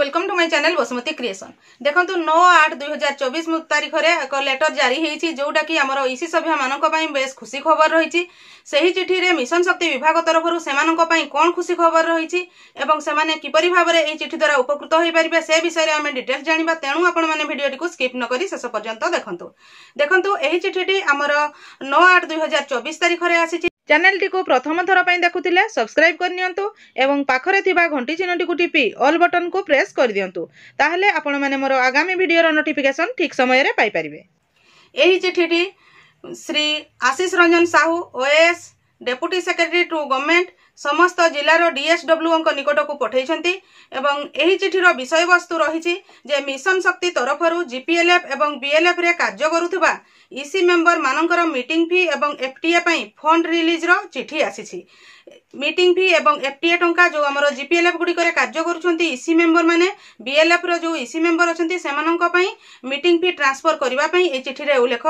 Welcome to my channel Basumati creation. देखो 9/8/2024 तारीख में एक लेटर जारी होती जोटा कि आमर ईसी सभ्य मान बेस खुशी खबर रही। सही चिठी रे मिशन शक्ति विभाग तरफ से कौन खुशी खबर रही से किपरि भाव में यह चिठी द्वारा उपकृत हो पारे से विषय में आम डिटेल्स जाना। तेणु आपण मैंने भिडियो को स्किप नक शेष पर्यंत देखु। यही चिठी आमर 9/8/2024 तारीख में आसी। चैनल टी को प्रथम थर पर देखुले सब्सक्राइब करनियंतु एवं पाखरे थिबा घंटी चिन्हटी को टिपी ऑल बटन को प्रेस कर दियंतु। ताहले आपण माने मोर आगामी वीडियो नोटिफिकेशन ठीक समय रे पाई परिबे। एही चिठीटी Shri Ashish Ranjan Sahu OS deputy secretary to government समस्त जिलार डीएसडब्ल्यू निकट को पठाइछंती एवं एही चिठीर विषय वस्तु रही जे मिशन शक्ति तरफरु जीपीएलएफ एवं बीएलएफ रे कार्य करुथबा ईसी मेंबर मानकर मीटिंग फी एवं एफटीए पई फंड रिलीज रो चिठी आसीछि। मीटिंग फी एवं एफटीए टंका जो हमर जीपीएलएफ गुडी करे कार्य करूछंती ईसी मेंबर माने बीएलएफ रो जो ईसी मेंबर अछंती सेमानंक पई मीटिंग फी ट्रांसफर करबा पई ए चिठी रे उल्लेख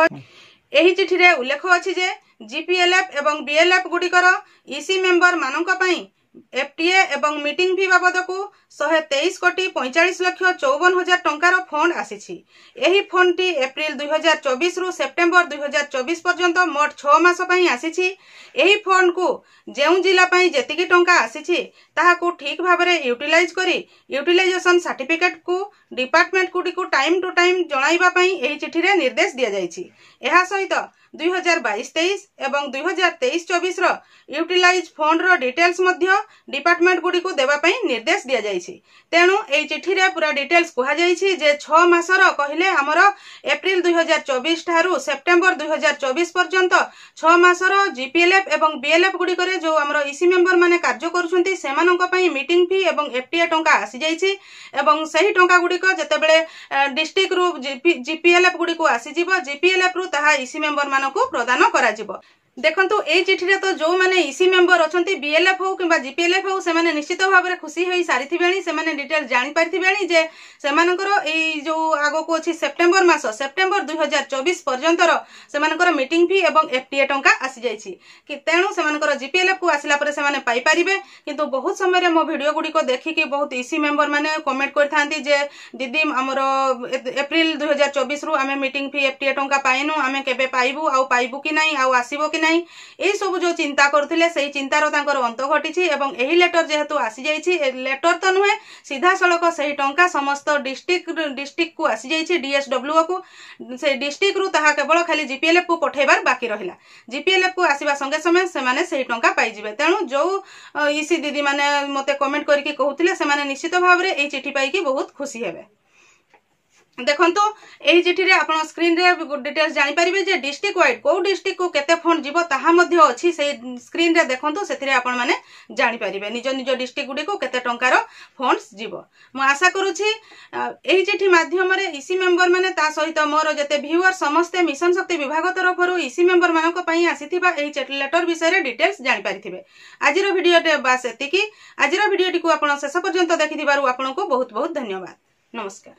एही चिठी रे उल्लेख अछि जे जीपीएलएफ एवं बीएलएफ गुडिकर ईसी मेंबर मानक पई एफटीए एवं मीटिंग फी बाबद को 123,45,54,000 टंकार फंड आसीछि। एही फंड टी एप्रिल 2024 रु सेप्टेम्बर 2024 पर्यंत मोट 6 मास पई आसीछि। एही फंड को जेउ जिला पई जेतिकी टंका आसीछि ताहाकू ठीक भाव में यूटिलाइज करी यूटिलाइजेशन सर्टिफिकेट को डिपार्टमेंट गुडी को टाइम टू टाइम जणाइबा पई एही चिठी रे निर्देश दिया जाइछि। एहा सहित 2022-23 एवं 2023-24 रो यूटिलाइज फंड रो डिटेल्स मध्य डिपार्टमेंट गुडी को देबा पई निर्देश दिया जाइछि। तेणु ए चिठी रे पूरा डिटेल्स कहा जाइछि जे 6 मासर कहले हमर एप्रिल 2024 ठारू सेप्टेम्बर 2024 पर्यंत 6 मासर जीपीएलएफ एवं बीएलएफ गुडी करे जो हमर ईसी मेंबर माने कार्य करूछंती सेमानक पई मीटिंग फी एवं एफटीए टंका आसी जाइछि एवं सही टंका गुडी को जतेबेले डिस्ट्रिक्ट रु जीपीएलएफ गुडी को आसी जिवो जीपीएलएफ रु ताहा ईसी मेंबर को प्रदान करा जिवो। देखंतु ए चिठी रे तो जो माने ईसी मेंबर अछंती बीएलएफ हो किबा जीपीएलएफ हो से माने निश्चित भाव में खुशी होई सारिथिबेणी से माने डिटेल जानि पारिथिबेणी जे से मानकर ए जो आगो को अछि सेप्टेम्बर मास सेप्टेम्बर 2024 पर्यंत से मानकर मीटिंग फी एवं एफटीए टंका आसी जाइछि कि तेणु से मानकर जीपीएलएफ को आसिला परे से माने पाई परिबे। किंतु बहुत समय रे मो वीडियो गुडी को देखि कि बहुत ईसी मेंबर माने कमेंट करथांती जे दीदी हमर एप्रिल 2024 रु आमे मीटिंग फी एफटीए टंका पाइनु आमे केबे पाइबु आ पाइबु कि नाही आ आसीबो कि नहीं ए सब जो चिंता करथिले सही चिंतार तांकर अंत घटिछि एवं एही लेटर जेहेतु आसी जाइछि लेटर तो नुहे सीधा सड़क सही टंका समस्त डिस्ट्रिक्ट को आसी जाइछि डीएसडब्ल्यू को से डिस्ट्रिक्ट रु ताहा केवल खाली जीपीएलएफ को पठेबार बाकी रहिला। जीपीएलएफ को आसीबा संगे संगे से माने सही टंका पाई जिवे। तेणु जो ईसी दीदी माने मते कमेंट करके कहउथिले से माने निश्चित भाव रे ए चिठी पाई कि बहुत खुशी हेबे। देखंतु एही चिठी रे आपण स्क्रीन रे डिटेल्स जानि परिबे जे डिस्ट्रिक्ट वाइड को डिस्ट्रिक्ट को केते फंड जीवो ताहा मध्ये अछि से स्क्रीन रे देखंतु सेथिरे आपण माने जानि परिबे निज निज डिस्ट्रिक्ट गुडी को केते टंकार फंड्स जीवो। म आशा करूछि एही चिठी माध्यम रे ईसी मेंबर माने ता सहित मोर जते व्यूअर समस्त मिशन शक्ति विभाग तरफरु ईसी मेंबर मानक पई आसीथिबा एही लेटर विषय रे डिटेल्स जानि परिथिबे। आजिरो वीडियो टे बास एतिकी। आजिरो वीडियो टी को आपण शेष पर्यंत देखिथिबारु आपण को बहुत बहुत धन्यवाद। नमस्कार।